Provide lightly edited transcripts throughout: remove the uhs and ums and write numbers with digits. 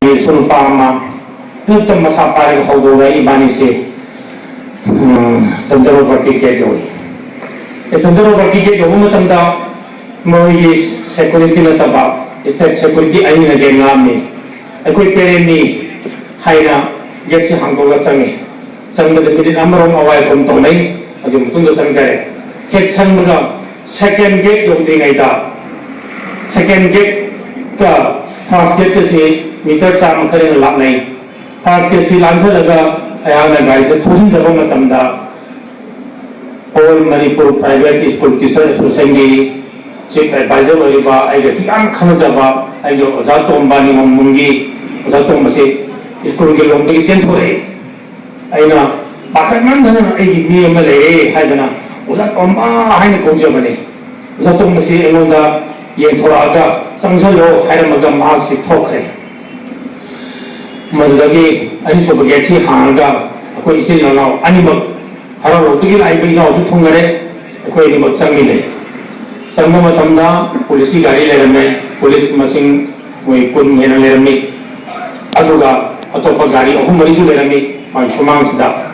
Sunupama, Putum Masapari Hodo, Ibanisi, Santoro Verticato. A Santoro Verticato, Umutamda, Mois, Security Nataba, is that security I mean again, Lami. A quick penny, Haina, gets a Hangola Sangi. Some of the minute number of our Tomei, or the Mutunda Sanjay. Hit Sanmuga, second gate of the Naita. Second gate, first gate to see. Meter sam kare lap nahi. First ke si lansa laga ayana guys thosin jabo matamda. All Manipur private school teacher society chief advisor oriba ai ga sikam khana jaba ai jo oja tombani mungi oja tombase school ke lom de chen thore. Aina pakat man dana ai ni ma le hai dana oja tomba hai ne ko jabane. Oja tombase enonda ye thora aga sangsalo hai ma ga ma si thokre. Madagi, and so gets he hanga, a coincidence now, animal, however, to give I be now to Tungare, a quaint about Sangine. Sangamatamda, police Gari Lerame, police Massing, we couldn't hear Lerame, Aduga, Atopagari, or Humarisu Lerame, my Shumans da.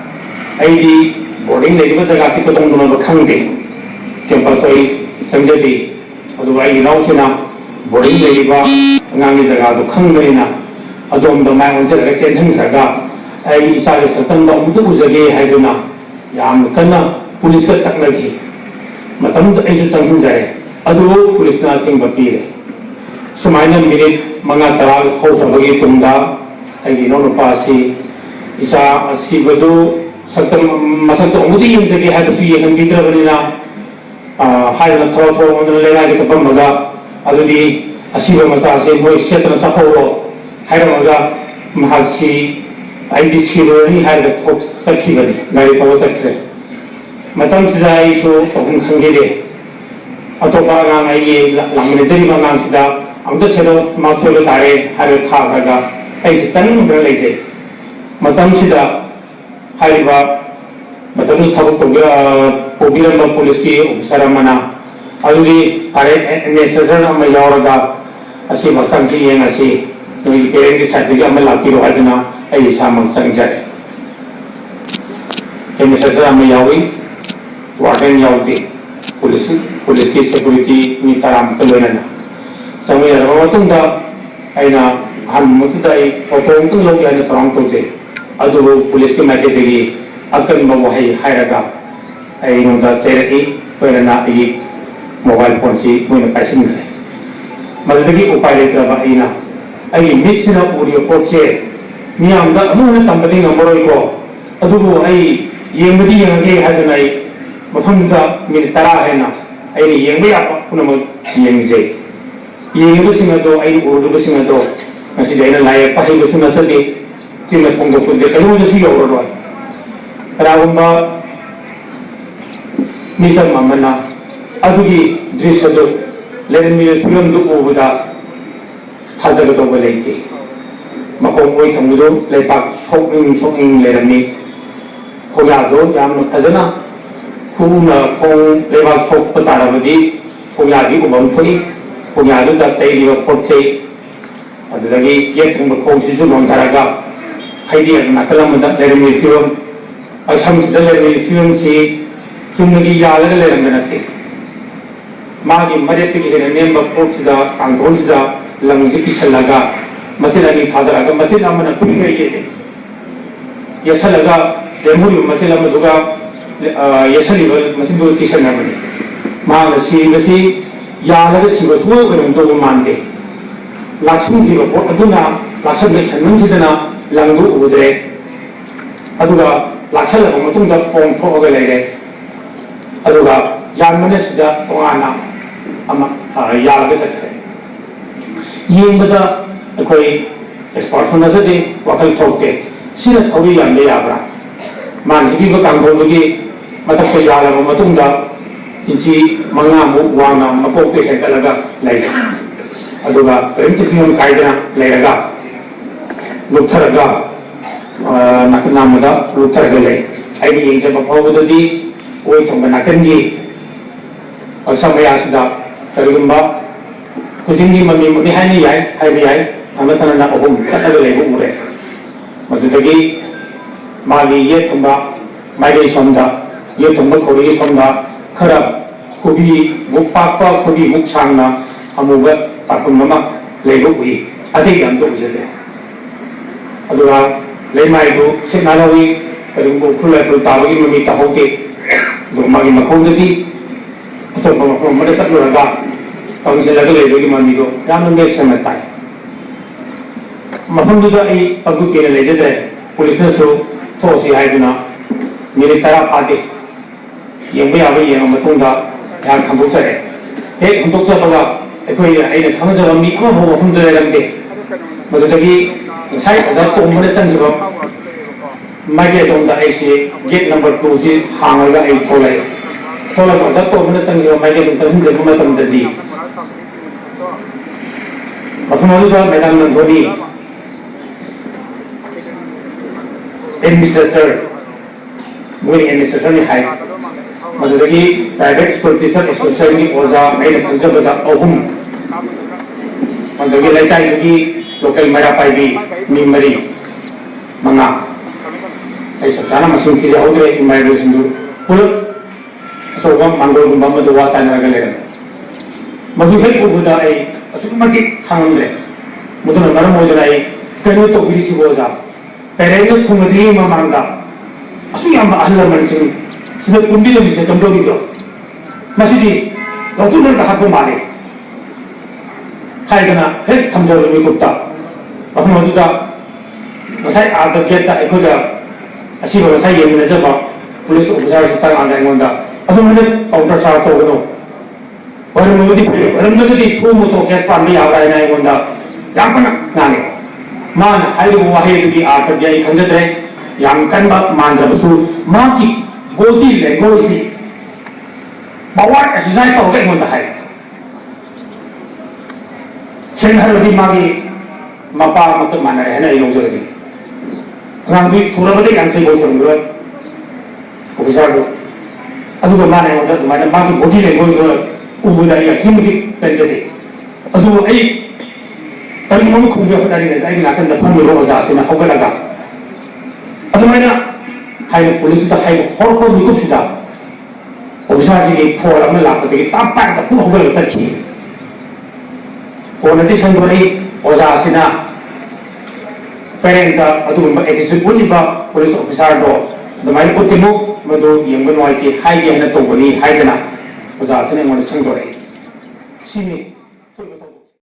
ID, boarding lady was a Gassicotong of a Kangi, Kempatoi, Sanjati, otherwise in Ausina, boarding lady, Nangizaga, Kangarina. Adom the man was a change raga. I saw a certain dom to Uzage Haduna, Yam Kana, police technology. Matam the Ajutanzare, Adu, police nothing but Pire. So my name minute, Mangatara, Hotavagi Tunda, Agino Pasi, Isa, Sibadu, certain Masato Mudi, Zaki had a fee and Peter Vanilla, Higher Toro on the Lena Kapamaga, Adudi, Asiva Masasi, who is set on Sahoro. Haimaga Mahasi, I discovered had a talk Sakivani, Gary Towa Sakre. Matam Sidai so Tokun Hangede. Atopaga, I Laminatari Mansida, on the Sedo, Masolo Tare, had a Taraga, I stand related. Matam Sida, Hariba, Matamu Tabuka, Pobila Poliski, Saramana, Aludi, Are Necessary Mayoraga, Asima Sansi and Asi. We parent decided to Malaki Hadana, a Saman Sanjay. In Mrs. Amayawi, Warden Yauti, police security, Nitaram Kalana. Somewhere Rotunda, Aina, Hamutai, Otom to look at the Toronto J. Adu, police Makati, Akan Mawai, Hiraga. I know that charity, where not a mobile policy, when a passenger. Madagi Upaleta Ina. I mix it up with your portrait. Niam, the moon tumbling a moroico. Adubu, I Yemudi and Gay had a night. Mafunda Militara Hena. I Yembe up Punamo Yengze. Yengusing a door, I would losing a door. And she did a lie, Pahilusuna Sadi, Tima Pongo to the Kanu see over. Ravamba Misa Mamana Adugi Drisado, letting me a film do over that. Hazard over lady. Macom wait on the lay back shocking let me. Hoyado, Yam Azana, Kuna Kong, lay back shock Pataravadi, Hoyadi, Ubamfui, Hoyado that they live a portrait. At the day, yet from the coast is on Taraga. Heidi and Nakalam that let me film. I some let me film see, Sumagi Yala let me. Magi Mariatic in a name of Portsida and Rosda. Langziki Salaga, Masilani Padaraga, Masilamana Puri, Yasalaga, Lemuri, Masilamaduga, Yasali, Masibu Kishanamani, Malasi, Vasi, Yalasi was woven to Monday. Laxmi, Aduna, Laxami, and Munjidana, Langu Udre, Aduga, Laxala, Matunda, Pong Pogale, Aduga, Yamanesda, Oana, Yalagas. Yembada, a quay, export from Nazadi, Wakal Tote, Sina Tori and Leabra. Man, if you become Hogi, Matapayala, Matunda, Inchi, Mangamu, Wana, Mapope, Hekalaga, later. Aduga, Rentifium Kaidana, Layraga, Lutharaga, Nakanamada, Lutharagale. I mean, Japapodi, wait from the Nakangi, or somebody asked the Karumba. Kujingi mami behind the eye, thana thana na ahum chataga leibu ure madudagi magi ye thamba maidei somda ye thamba khori somda khara kubi mukpakpa kubi muksangna amuga tapum mama leibu ui ati yam to ujade adura leimai du sinalawi karimbu fulai ful tabagi mami tahoke do magi makhondati so mama mada satluraga tangsilaga leibu gi mami do yamna mek samatai mafamduda ai agu kene lejade police na so thosi haiduna minute tara ade yengba yabe yeng matungda yan khambuksare he khambuksaba ekoi aina khangjaba mi ama bo mafamdu leramde madudagi sai oda to mane sangiba mage domda aisi gate number 2 si hangaga ai tholai oda to mane sangiba mage dum tasin je matam dadi mafamdu madam nan thoni administrator mui administrator ni hai madudagi private school teacher association ni oza aina khanjabada ahum madudagi laikai gi local mera pai bi mimari manga ai sabana masing ti jaudre imairu sindu pul so gam mangol gum bamadu wata na galera madu hel buda ai asukmati khangandre muduna naram modra ai kanu to birisi boza Perenya thumadi mamangda asu yam ahla mansin sida kundi de mise kamdo gido masidi rotunar ka hapo male khaigana he thamjor mi kutta apna moduda masai ada geta ekoda asi ba masai yemina jaba police officer sa anga ngonda adu mane counter sa to gono wala modi wala modi sumu to case pambi aga na ngonda yampana nane मान हाइबु वाहेदुगी आर्थ याई खंजद्रे याम कनबा मानद्रबसु माकी गोती लेगोसी बावार exercise तौगे मोंदा हाय सेनहरदी मागी मपा मक मानरे हना योजरगी रांबी फुरबदे यांखै बोसंगरो officer दो अदुगो माने ओदा माने मागी गोती लेगोसो उबुदा या सिमुदी पेंजदे अदुगो आई तभी मम खुद होदारी ने काई नाकन द फन रो जा से ना होगलागा अदुमाइना हाय पुलिस त हाय हरको मिकुप सिदा ऑफिसर जी के फोर अमन लापते के ताप पाक द फु होगल तची कोनति संगोनी ओजा सिना पेरेंट अदुम एटीट्यूड पुलिबा पुलिस ऑफिसर दो दमाइ पुतिमु मदो यंगन वाइके हाय के हना तो बनी हाय जना ओजा सिने मोन संगोरे सिनी